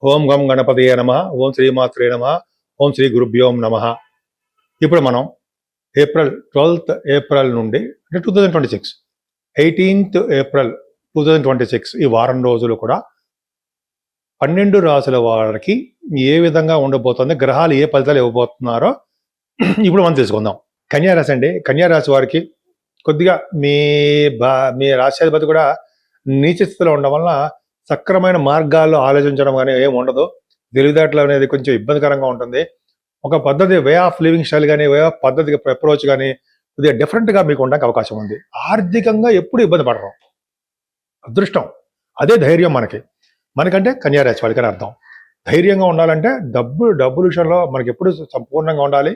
ఓం గం గణపతయే నమః. ఓం శ్రీమాత్రే నమః. ఓం శ్రీ గురుభ్యో నమః. ఇప్పుడు మనం ఏప్రిల్ 12th ఏప్రిల్ నుండి అంటే 2026 18th ఏప్రిల్ 2026 ఈ వారం రోజులు కూడా 12 రాసుల వారికి ఏ విధంగా ఉండబోతుంది, గ్రహాలు ఏ ఫలితాలు ఇవ్వబోతున్నారో ఇప్పుడు మనం తెలుసుకుందాం. కన్యా రాశి అండి. కన్యా రాశి వారికి కొద్దిగా మీ రాశ్యాధిపతి కూడా నీచ స్థితిలో ఉండడం వల్ల సక్రమైన మార్గాల్లో ఆలోచించడం కానీ ఏమి ఉండదు. తెలివితేటలు అనేది కొంచెం ఇబ్బందికరంగా ఉంటుంది. ఒక పద్ధతి, వే ఆఫ్ లివింగ్ స్టైల్ కానీ, వే ఆఫ్ పద్ధతి అప్రోచ్ కానీ కొద్దిగా డిఫరెంట్గా మీకు ఉండడానికి అవకాశం ఉంది. ఆర్థికంగా ఎప్పుడు ఇబ్బంది పడరు. అదృష్టం అదే ధైర్యం మనకంటే కన్యా రాశి వాళ్ళకి అర్థం. ధైర్యంగా ఉండాలంటే డబ్బుల విషయంలో మనకి ఎప్పుడు సంపూర్ణంగా ఉండాలి,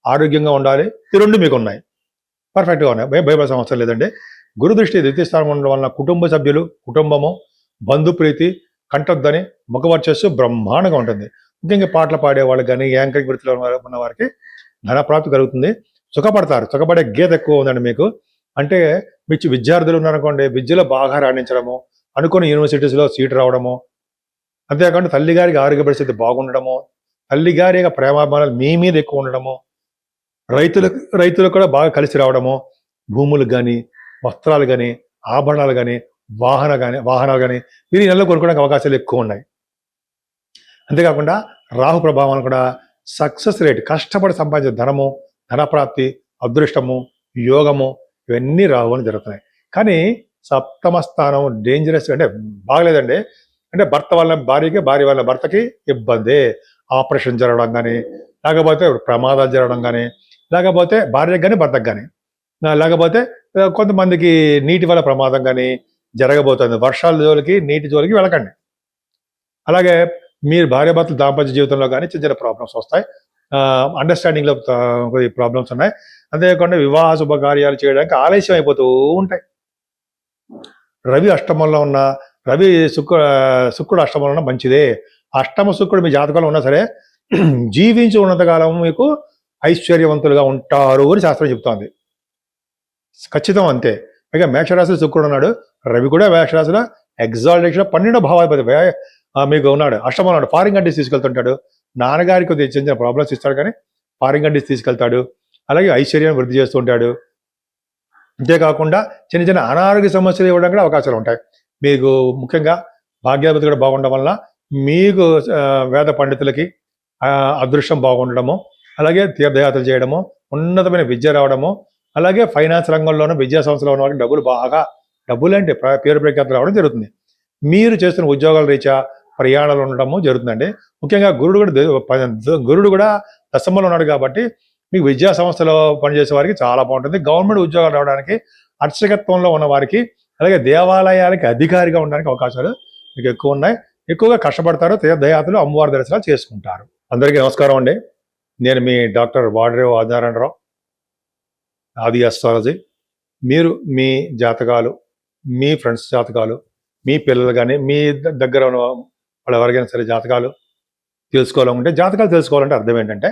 ఆరోగ్యంగా ఉండాలి. ఈ రెండు మీకు ఉన్నాయి, పర్ఫెక్ట్గా ఉన్నాయి, భయపడే అవసరం లేదండి. గురు దృష్టి ద్వితీయ స్థానం ఉండడం వలన కుటుంబ సభ్యులు, కుటుంబము, బంధుప్రీతి, కంటొద్దని, ముఖవర్చస్సు బ్రహ్మాండంగా ఉంటుంది. ముఖ్యంగా పాటలు పాడేవాళ్ళు కానీ, యాంకరింగ్ వృత్తిలో ఉన్న వారికి ధనప్రాప్తి కలుగుతుంది. సుఖపడతారు. సుఖపడే గీత ఎక్కువ ఉందండి మీకు. అంటే విద్యార్థులు ఉన్నారనుకోండి, విద్యలో బాగా రాణించడము, అనుకున్న యూనివర్సిటీస్లో సీట్ రావడము, అంతేకాకుండా తల్లిగారికి ఆరోగ్య పరిస్థితి బాగుండడము, తల్లిగారి యొక్క ప్రేమాభిమానాలు మీ మీద ఎక్కువ ఉండడము, రైతులకు కూడా బాగా కలిసి రావడము, భూములు కానీ, వస్త్రాలు కానీ, ఆభరణాలు కానీ, వాహనాలు కానీ వీరి నెలలో కొనుక్కోవడానికి అవకాశాలు ఎక్కువ ఉన్నాయి. అంతేకాకుండా రాహు ప్రభావం కూడా సక్సెస్ రేట్, కష్టపడి సంపాదించే ధనము, ధనప్రాప్తి, అదృష్టము, యోగము ఇవన్నీ రాహు అని జరుగుతున్నాయి. కానీ సప్తమ స్థానం డేంజరస్, అంటే బాగలేదండి. అంటే భర్త వల్ల భార్యకి, భార్య వల్ల భర్తకి ఇబ్బంది, ఆపరేషన్ జరగడం కానీ, లేకపోతే ప్రమాదాలు జరగడం కానీ, లేకపోతే భార్యకు కానీ భర్తకు కానీ, లేకపోతే కొంతమందికి నీటి వల్ల ప్రమాదం కానీ జరగబోతుంది. వర్షాల జోలికి, నీటి జోలికి వెళ్ళకండి. అలాగే మీరు భార్యాభర్తల దాంపత్య జీవితంలో కానీ చిన్న చిన్న ప్రాబ్లమ్స్ వస్తాయి. అండర్స్టాండింగ్లో ప్రాబ్లమ్స్ ఉన్నాయి. అంతేకాకుండా వివాహ శుభకార్యాలు చేయడానికి ఆలస్యం అయిపోతూ ఉంటాయి. రవి అష్టమంలో ఉన్న శుక్రుడు అష్టమంలో ఉన్న మంచిదే. అష్టమ శుక్రుడు మీ జాతకంలో ఉన్నా సరే జీవించి ఉన్నంతకాలం మీకు ఐశ్వర్యవంతులుగా ఉంటారు అని శాస్త్రం చెప్తోంది. ఖచ్చితం అంతే. పైగా మేషరాశిలో శుక్రుడు ఉన్నాడు, రవి కూడా మేషరాశిలో ఎగ్జాల్టేషన్ 12వ భావాధిపతి మీకు ఉన్నాడు, అష్టమంలో ఉన్నాడు. ఫారిన్ కంట్రీస్ తీసుకెళ్తుంటాడు. నాన్నగారికి కొద్దిగా చిన్న ప్రాబ్లమ్స్ ఇస్తాడు కానీ ఫారిన్ కంట్రీస్ తీసుకెళ్తాడు. అలాగే ఐశ్వర్యాన్ని వృద్ధి చేస్తూ ఉంటాడు. అంతేకాకుండా చిన్న చిన్న అనారోగ్య సమస్యలు ఇవ్వడానికి కూడా అవకాశాలు ఉంటాయి. మీకు ముఖ్యంగా భాగ్యాధిపతి కూడా బాగుండడం వల్ల మీకు వేద పండితులకి అదృష్టం బాగుండడము, అలాగే తీర్థయాత్రలు చేయడము, ఉన్నతమైన విద్య రావడము, అలాగే ఫైనాన్స్ రంగంలోనూ, విద్యా సంస్థలో ఉన్న వారికి డబ్బులు అంటే పేరు ప్రఖ్యాతులు రావడం జరుగుతుంది. మీరు చేస్తున్న ఉద్యోగాల రీత్యా ప్రయాణాలు ఉండడము జరుగుతుందండి. ముఖ్యంగా గురుడు కూడా దశమంలో ఉన్నాడు కాబట్టి మీకు విద్యా సంస్థలో పనిచేసే వారికి చాలా బాగుంటుంది. గవర్నమెంట్ ఉద్యోగాలు రావడానికి, అర్చకత్వంలో ఉన్న వారికి, అలాగే దేవాలయాలకి అధికారిగా ఉండడానికి అవకాశాలు మీకు ఎక్కువ ఉన్నాయి. ఎక్కువగా కష్టపడతారు. తీర్థయాత్రలు, అమ్మవారి దర్శనాలు చేసుకుంటారు. అందరికీ నమస్కారం అండి. నేను మీ డాక్టర్ వాడరేవు ఆదినారాయణరావు, ఆది ఆస్ట్రాలజీ. మీరు మీ జాతకాలు, మీ ఫ్రెండ్స్ జాతకాలు, మీ పిల్లలు కానీ, మీ దగ్గర ఉన్న వాళ్ళు ఎవరికైనా సరే జాతకాలు తెలుసుకోవాలంటే, జాతకాలు తెలుసుకోవాలంటే అర్థం ఏంటంటే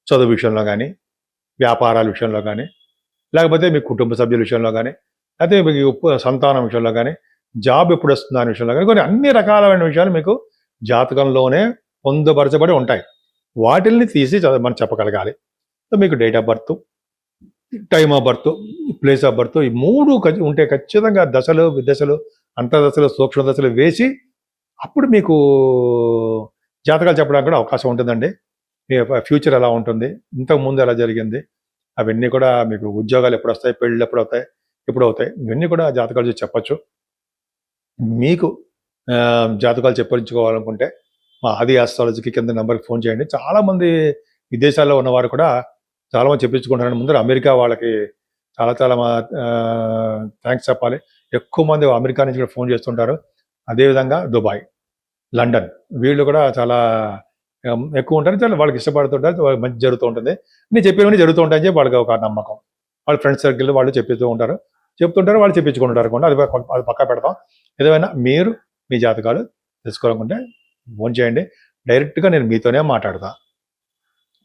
చదువు విషయంలో కానీ, వ్యాపారాల విషయంలో కానీ, లేకపోతే మీ కుటుంబ సభ్యుల విషయంలో కానీ, లేకపోతే మీకు సంతానం విషయంలో కానీ, జాబ్ ఎప్పుడు వస్తుంది అనే విషయంలో కానీ, కొన్ని అన్ని రకాలైన విషయాలు మీకు జాతకంలోనే పొందుపరచబడి ఉంటాయి. వాటిల్ని తీసి మనం చెప్పగలగాలి. సో మీకు date of birth, time of birth, place of birth, ఈ 3 ఉంటే ఖచ్చితంగా దశలు, విదశలు, అంతర్దశలు, సూక్ష్మ దశలు వేసి అప్పుడు మీకు జాతకాలు చెప్పడానికి కూడా అవకాశం ఉంటుందండి. మీ ఫ్యూచర్ ఎలా ఉంటుంది, ఇంతకుముందు ఎలా జరిగింది, అవన్నీ కూడా మీకు ఉద్యోగాలు ఎప్పుడు వస్తాయి, పెళ్ళిళ్ళు ఎప్పుడు అవుతాయి, ఇవన్నీ కూడా జాతకాలు చూసి చెప్పచ్చు. మీకు జాతకాలు చెప్పించుకోవాలనుకుంటే మా ఆది ఆస్ట్రాలజీకి కింద నెంబర్కి ఫోన్ చేయండి. చాలామంది విదేశాల్లో ఉన్నవారు కూడా చాలామంది చెప్పించుకుంటారని ముందర అమెరికా వాళ్ళకి చాలా థ్యాంక్స్ చెప్పాలి. ఎక్కువ మంది అమెరికా నుంచి కూడా ఫోన్ చేస్తుంటారు. అదేవిధంగా దుబాయ్, లండన్, వీళ్ళు కూడా చాలా ఎక్కువ ఉంటారు. చాలా వాళ్ళకి ఇష్టపడుతుంటారు. మంచి జరుగుతూ ఉంటుంది. నేను చెప్పినవన్నీ జరుగుతూ ఉంటాయని చెప్పి వాళ్ళకి ఒక నమ్మకం. వాళ్ళ ఫ్రెండ్స్ సర్కిల్ వాళ్ళు చెప్తుంటారు, వాళ్ళు చెప్పించుకుంటారు కూడా. అది పక్కా పెడతాం. ఏదైనా మీరు మీ జాతకాలు తెలుసుకోవాలనుకుంటే ఫోన్ చేయండి. డైరెక్ట్గా నేను మీతోనే మాట్లాడతా.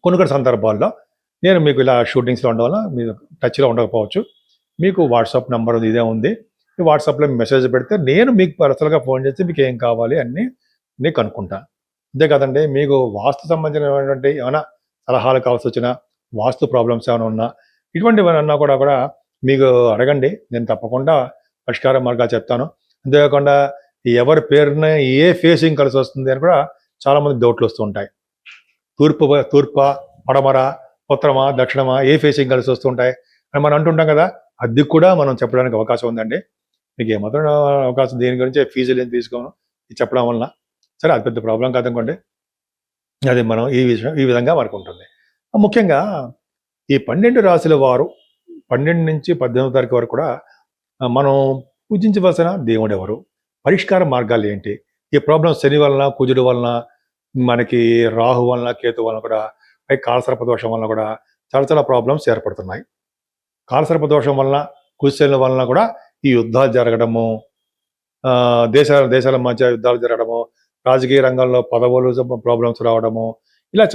కొన్ని సందర్భాల్లో నేను మీకు ఇలా షూటింగ్స్లో ఉండడం వల్ల మీరు టచ్లో ఉండకపోవచ్చు. మీకు వాట్సాప్ నెంబర్ ఇదే ఉంది. ఈ వాట్సాప్లో మెసేజ్ పెడితే నేను మీకు పర్సనల్గా ఫోన్ చేసి మీకు ఏం కావాలి అన్నీ నేను కనుక్కుంటాను. అంతే కదండి, మీకు వాస్తు సంబంధించినటువంటి ఏమైనా సలహాలు కావాల్సి వచ్చినా, వాస్తు ప్రాబ్లమ్స్ ఏమైనా ఉన్నా, ఇటువంటివన్నా కూడా మీకు అడగండి. నేను తప్పకుండా పరిష్కార మార్గాలు చెప్తాను. అంతేకాకుండా ఎవరి పేరున ఏ ఫేసింగ్ కలిసి వస్తుంది అని కూడా చాలామంది డౌట్లు వస్తూ ఉంటాయి. తూర్ప, పడమర, ఉత్తరమా, దక్షిణమా, ఏ ఫేసింగ్ కలిసి వస్తుంటాయి అని మనం అంటుంటాం కదా. అది కూడా మనం చెప్పడానికి అవకాశం ఉందండి. మీకు ఏమాత్రం అవకాశం, దేని గురించి ఫీజులు ఏం తీసుకోను ఇది చెప్పడం వలన. సరే, అది పెద్ద ప్రాబ్లం కాదనుకోండి. అది మనం ఈ విధంగా మనకు ఉంటుంది. ముఖ్యంగా ఈ 12 రాశుల వారు 12 నుంచి 18 తారీఖు వరకు కూడా మనం పూజించవలసిన దేవుడు ఎవరు, పరిష్కార మార్గాలు ఏంటి, ఈ ప్రాబ్లం శని వలన, కుజుడు వలన, మనకి రాహు వలన, కేతు వలన కూడా, పై కాలసర్ప దోషం వలన కూడా చాలా ప్రాబ్లమ్స్ ఏర్పడుతున్నాయి. కాలసర్ప దోషం వలన, కుజశనుల వలన కూడా ఈ యుద్ధాలు జరగడము, దేశాల మధ్య యుద్ధాలు జరగడము, రాజకీయ రంగంలో పదవులు ప్రాబ్లమ్స్ రావడము, ఇలా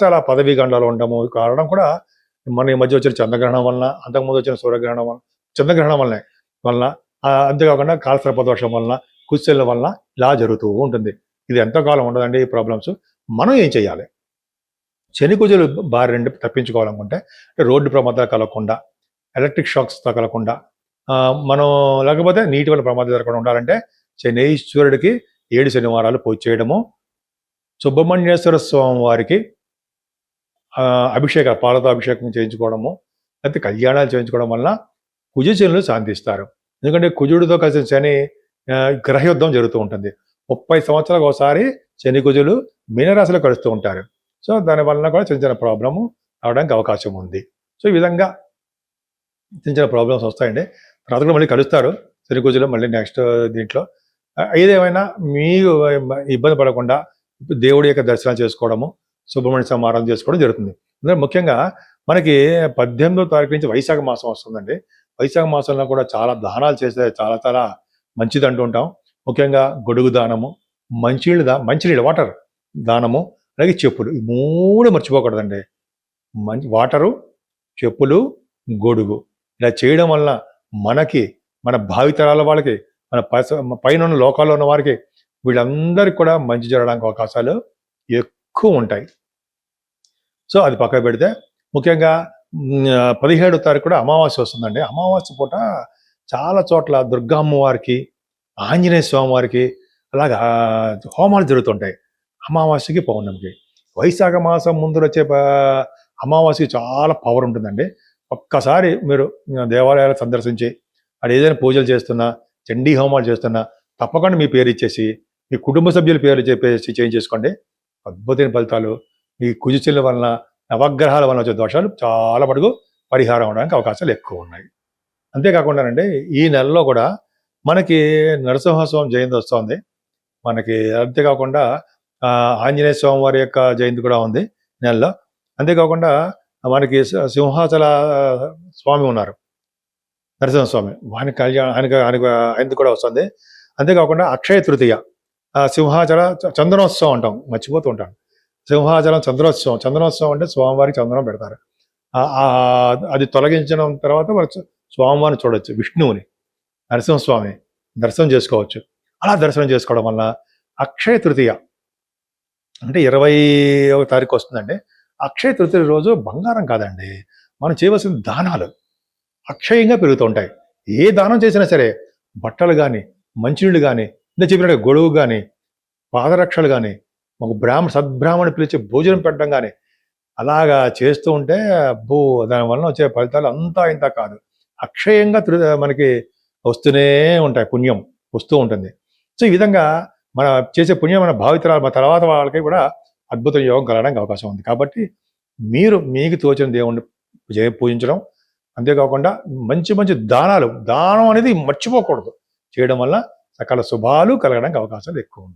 చాలా పదవీ గండాలు ఉండడము కారణం కూడా మన ఈ మధ్య వచ్చిన చంద్రగ్రహణం వలన, అంతకుముందు వచ్చిన సూర్యగ్రహణం వలన, చంద్రగ్రహణం వలన, అంతేకాకుండా కాలసర్ప దోషం వలన, కుజశనుల వలన ఇలా జరుగుతూ ఉంటుంది. ఇది ఎంతకాలం ఉండదండి ఈ ప్రాబ్లమ్స్. మనం ఏం చేయాలి? శని కుజులు బారి నుండి తప్పించుకోవాలనుకుంటే రోడ్డు ప్రమాదాలు కలగకుండా, ఎలక్ట్రిక్ షాక్స్ తగలకుండా, మనం లేకపోతే నీటి వల్ల ప్రమాదం జరగకుండా ఉండాలంటే శనీశ్వరుడికి 7 శనివారాలు పూజ చేయడము, సుబ్రహ్మణ్యేశ్వర స్వామి వారికి పాలతో అభిషేకం చేయించుకోవడము, లేకపోతే కళ్యాణాలు చేయించుకోవడం వల్ల కుజశనులు శాంతిస్తారు. ఎందుకంటే కుజుడితో కలిసిన శని గ్రహయుద్ధం జరుగుతూ ఉంటుంది. 30 సంవత్సరాలకు ఒకసారి శని కుజులు మీనరాశిలో కలుస్తూ ఉంటారు. సో దానివల్ల కూడా చిన్న ప్రాబ్లము రావడానికి అవకాశం ఉంది. సో ఈ విధంగా చిన్న ప్రాబ్లమ్స్ వస్తాయండి. తర్వాత కూడా మళ్ళీ కలుస్తారు శని కుజులు మళ్ళీ నెక్స్ట్ దీంట్లో. ఏదేమైనా మీరు ఇబ్బంది పడకుండా దేవుడి యొక్క దర్శనం చేసుకోవడము, సుబ్రహ్మణ్య స్వామి ఆరాధన చేసుకోవడం జరుగుతుంది. అందుకే ముఖ్యంగా మనకి 18వ తారీఖు నుంచి వైశాఖ మాసం వస్తుందండి. వైశాఖ మాసంలో కూడా చాలా దానాలు చేస్తే చాలా మంచిది అంటూ ఉంటాం. ముఖ్యంగా గొడుగు దానము, మంచినీళ్ళు వాటర్ దానము, అలాగే చెప్పులు, ఈ 3 మర్చిపోకూడదండి. వాటరు, చెప్పులు, గొడుగు ఇలా చేయడం వల్ల మనకి, మన భావితరాల వాళ్ళకి, మన పైన ఉన్న లోకాల్లో ఉన్న వారికి, వీళ్ళందరికీ కూడా మంచి జరగడానికి అవకాశాలు ఎక్కువ ఉంటాయి. సో అది పక్కన పెడితే ముఖ్యంగా 17వ తారీఖు కూడా అమావాస్య వస్తుందండి. అమావాస్య పూట చాలా చోట్ల దుర్గా అమ్మవారికి, ఆంజనేయ స్వామి వారికి అలాగా హోమాలు జరుగుతుంటాయి అమావాస్యకి, పౌర్ణమికి. వైశాఖ మాసం ముందు వచ్చే అమావాస్యకి చాలా పవర్ ఉంటుందండి. ఒక్కసారి మీరు దేవాలయాలు సందర్శించి అది ఏదైనా పూజలు చేస్తున్నా, చండీ హోమాలు చేస్తున్నా తప్పకుండా మీ పేరు ఇచ్చేసి, మీ కుటుంబ సభ్యుల పేరు చెప్పేసి చేయించేసుకోండి. అద్భుతమైన ఫలితాలు. ఈ కుజశనుల వలన, నవగ్రహాల వలన వచ్చే దోషాలు చాలా మటుకు పరిహారం అవడానికి అవకాశాలు ఎక్కువ ఉన్నాయి. అంతేకాకుండానండి ఈ నెలలో కూడా మనకి నరసింహస్వామి జయంతి వస్తుంది మనకి. అంతేకాకుండా ఆంజనేయ స్వామి వారి యొక్క జయంతి కూడా ఉంది నెలలో. అంతేకాకుండా మనకి సింహాచల స్వామి ఉన్నారు, నరసింహస్వామి, ఆయనకి కూడా వస్తుంది. అంతేకాకుండా అక్షయ తృతీయ, సింహాచల చందనోత్సవం అంటాం, మర్చిపోతూ ఉంటాను. సింహాచలం చందనోత్సవం అంటే స్వామివారికి చందనం పెడతారు. అది తొలగించిన తర్వాత స్వామివారిని చూడవచ్చు, విష్ణువుని, నరసింహస్వామి దర్శనం చేసుకోవచ్చు. అలా దర్శనం చేసుకోవడం వల్ల అక్షయ తృతీయ అంటే 20వ తారీఖు వస్తుందండి. అక్షయ తృతీయ రోజు బంగారం కాదండి, మనం చేయవలసిన దానాలు అక్షయంగా పెరుగుతూ ఉంటాయి. ఏ దానం చేసినా సరే, బట్టలు కానీ, మంచినీళ్ళు కానీ, ఇంత చెప్పినట్టు గొడుగు కానీ, పాదరక్షలు కానీ, ఒక సద్బ్రాహ్మణి పిలిచి భోజనం పెట్టడం కానీ అలాగా చేస్తూ ఉంటే దానివల్ల వచ్చే ఫలితాలు అంతా ఇంత కాదు, అక్షయంగా మనకి వస్తూనే ఉంటాయి, పుణ్యం వస్తూ ఉంటుంది. సో ఈ విధంగా మన చేసే పుణ్యం మన భావితరాలు, మన తర్వాత వాళ్ళకి కూడా అద్భుత యోగం కలగడానికి అవకాశం ఉంది. కాబట్టి మీకు తోచిన దేవుణ్ణి పూజించడం, అంతేకాకుండా మంచి దానం అనేది మర్చిపోకూడదు. చేయడం వల్ల సకల శుభాలు కలగడానికి అవకాశాలు ఎక్కువ ఉన్నాయి.